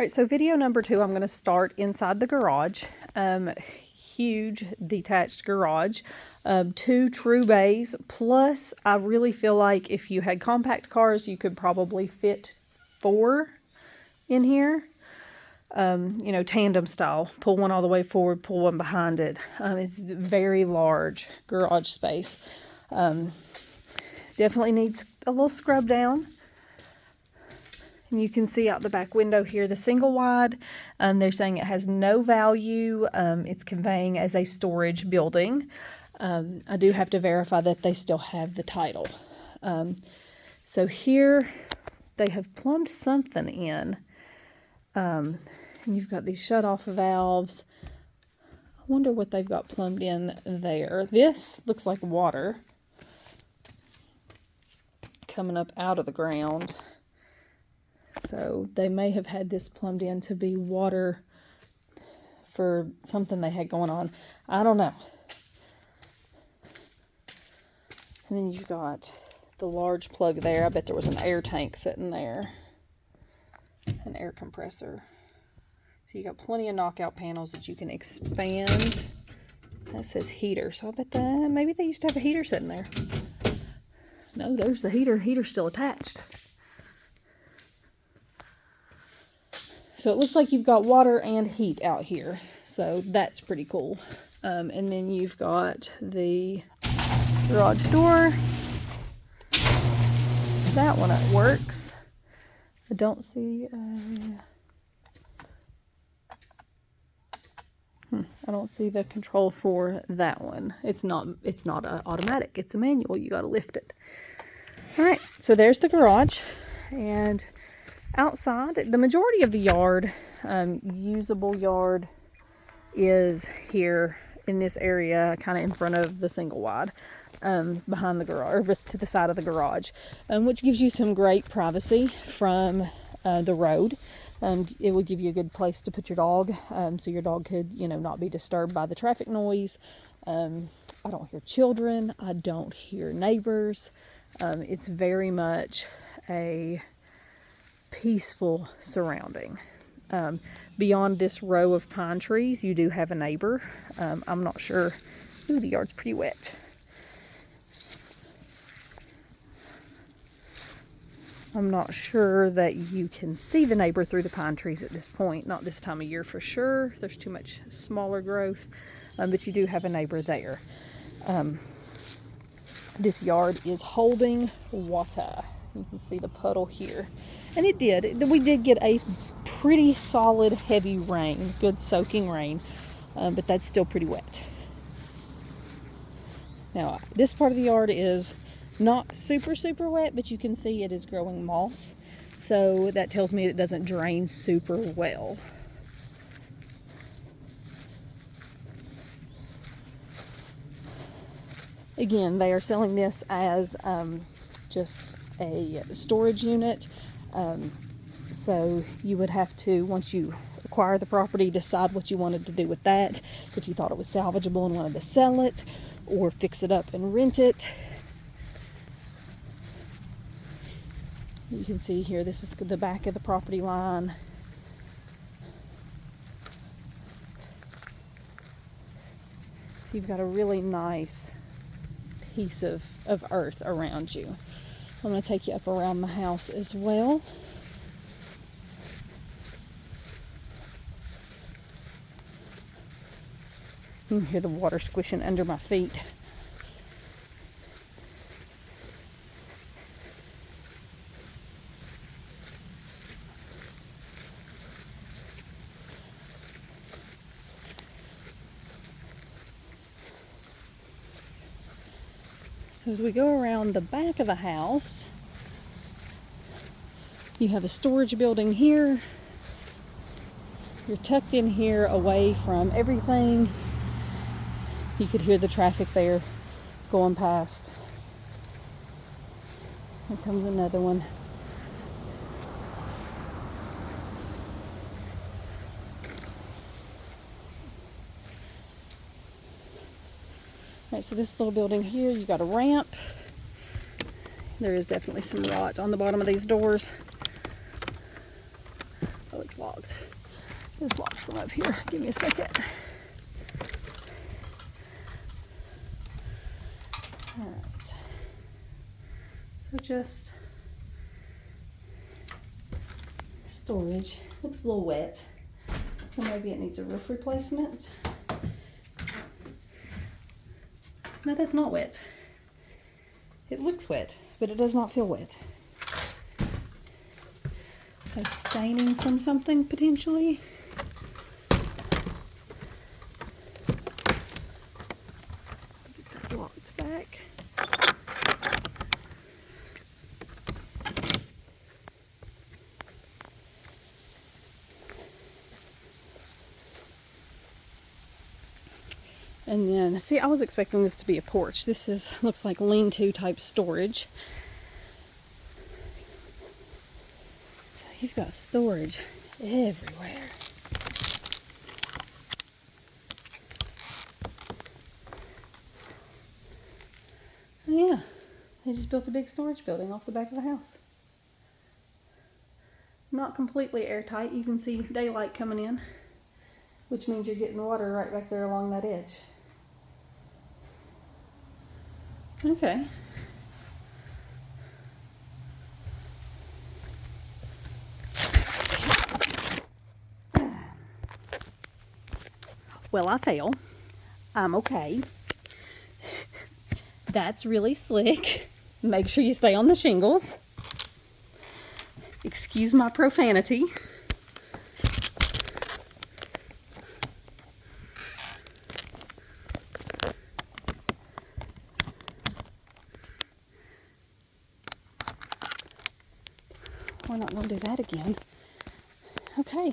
right, so video number 2, I'm going to start inside the garage. Huge detached garage, 2 true bays, plus I really feel like if you had compact cars, you could probably fit 4 in here. You know, tandem style. Pull one all the way forward, pull one behind it. It's very large garage space. Definitely needs a little scrub down. And you can see out the back window here, the single wide, they're saying it has no value. It's conveying as a storage building. I do have to verify that they still have the title. So here they have plumbed something in. And you've got these shut-off valves. I wonder what they've got plumbed in there. This looks like water coming up out of the ground. So they may have had this plumbed in to be water for something they had going on. I don't know. And then you've got the large plug there. I bet there was an air tank sitting there. An air compressor. So you got plenty of knockout panels that you can expand. That says heater. So I bet that maybe they used to have a heater sitting there. No, there's the heater. Heater's still attached. So it looks like you've got water and heat out here. So that's pretty cool. And then you've got the garage door. That one works. I don't see I don't see the control for that one. It's not automatic. It's a manual. You got to lift it. All right. So there's the garage, and outside, the majority of the yard, usable yard, is here in this area, kind of in front of the single wide, behind the garage, or just to the side of the garage, which gives you some great privacy from the road. It would give you a good place to put your dog, so your dog could, you know, not be disturbed by the traffic noise. I don't hear children. I don't hear neighbors. It's very much a peaceful surrounding. Beyond this row of pine trees, you do have a neighbor. I'm not sure. Ooh, the yard's pretty wet. I'm not sure that you can see the neighbor through the pine trees at this point. Not this time of year for sure. There's too much smaller growth. But you do have a neighbor there. This yard is holding water. You can see the puddle here. And it did. We did get a pretty solid heavy rain. Good soaking rain. But that's still pretty wet. Now, this part of the yard is not super wet, but you can see it is growing moss. So that tells me it doesn't drain super well. Again, they are selling this as just a storage unit. So you would have to, once you acquire the property, decide what you wanted to do with that. If you thought it was salvageable and wanted to sell it, or fix it up and rent it. You can see here, this is the back of the property line. So you've got a really nice piece of earth around you. I'm going to take you up around the house as well. You can hear the water squishing under my feet. So as we go around the back of the house, you have a storage building here. You're tucked in here away from everything. You could hear the traffic there going past. Here comes another one. All right, so this little building here, you got a ramp. There is definitely some rot on the bottom of these doors. Oh, it's locked. It's locked from up here. Give me a second. Alright. So just storage. Looks a little wet. So maybe it needs a roof replacement. No, that's not wet. It looks wet, but it does not feel wet. So staining from something potentially. Get that locked back. And then, see, I was expecting this to be a porch. This looks like lean-to type storage. So you've got storage everywhere. Oh yeah, they just built a big storage building off the back of the house. Not completely airtight. You can see daylight coming in, which means you're getting water right back there along that edge. Okay. Well, I fail. I'm okay. That's really slick. Make sure you stay on the shingles. Excuse my profanity. We're not going to do that again. Okay,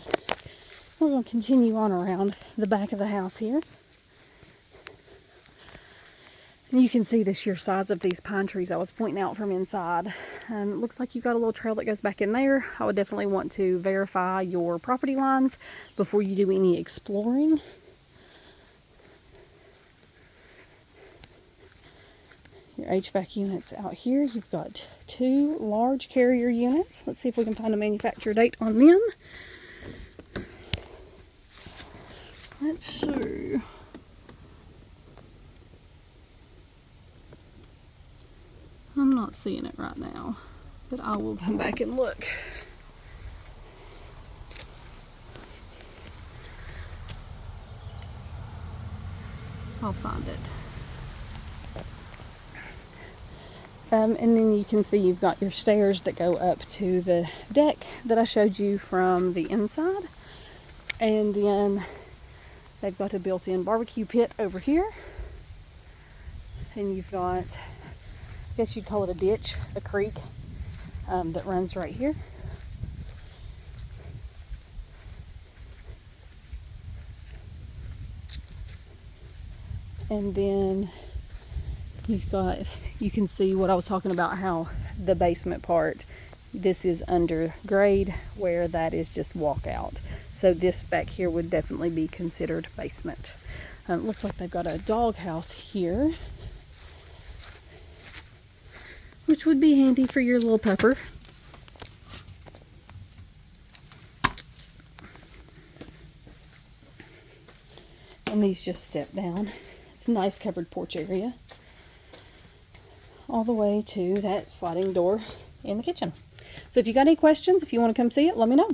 we're going to continue on around the back of the house here. And you can see the sheer size of these pine trees I was pointing out from inside. It looks like you've got a little trail that goes back in there. I would definitely want to verify your property lines before you do any exploring. Your HVAC units out here. You've got 2 large Carrier units. Let's see if we can find a manufacture date on them. Let's see. I'm not seeing it right now, but I will come back and look. I'll find it. And then you can see you've got your stairs that go up to the deck that I showed you from the inside. And then they've got a built-in barbecue pit over here. And you've got, I guess you'd call it a ditch, a creek, that runs right here. And then you've got, you can see what I was talking about, how the basement part, this is under grade, where that is just walkout. So this back here would definitely be considered basement. It looks like they've got a dog house here, which would be handy for your little pupper. And these just step down. It's a nice covered porch area, all the way to that sliding door in the kitchen. So if you got any questions, if you want to come see it, let me know.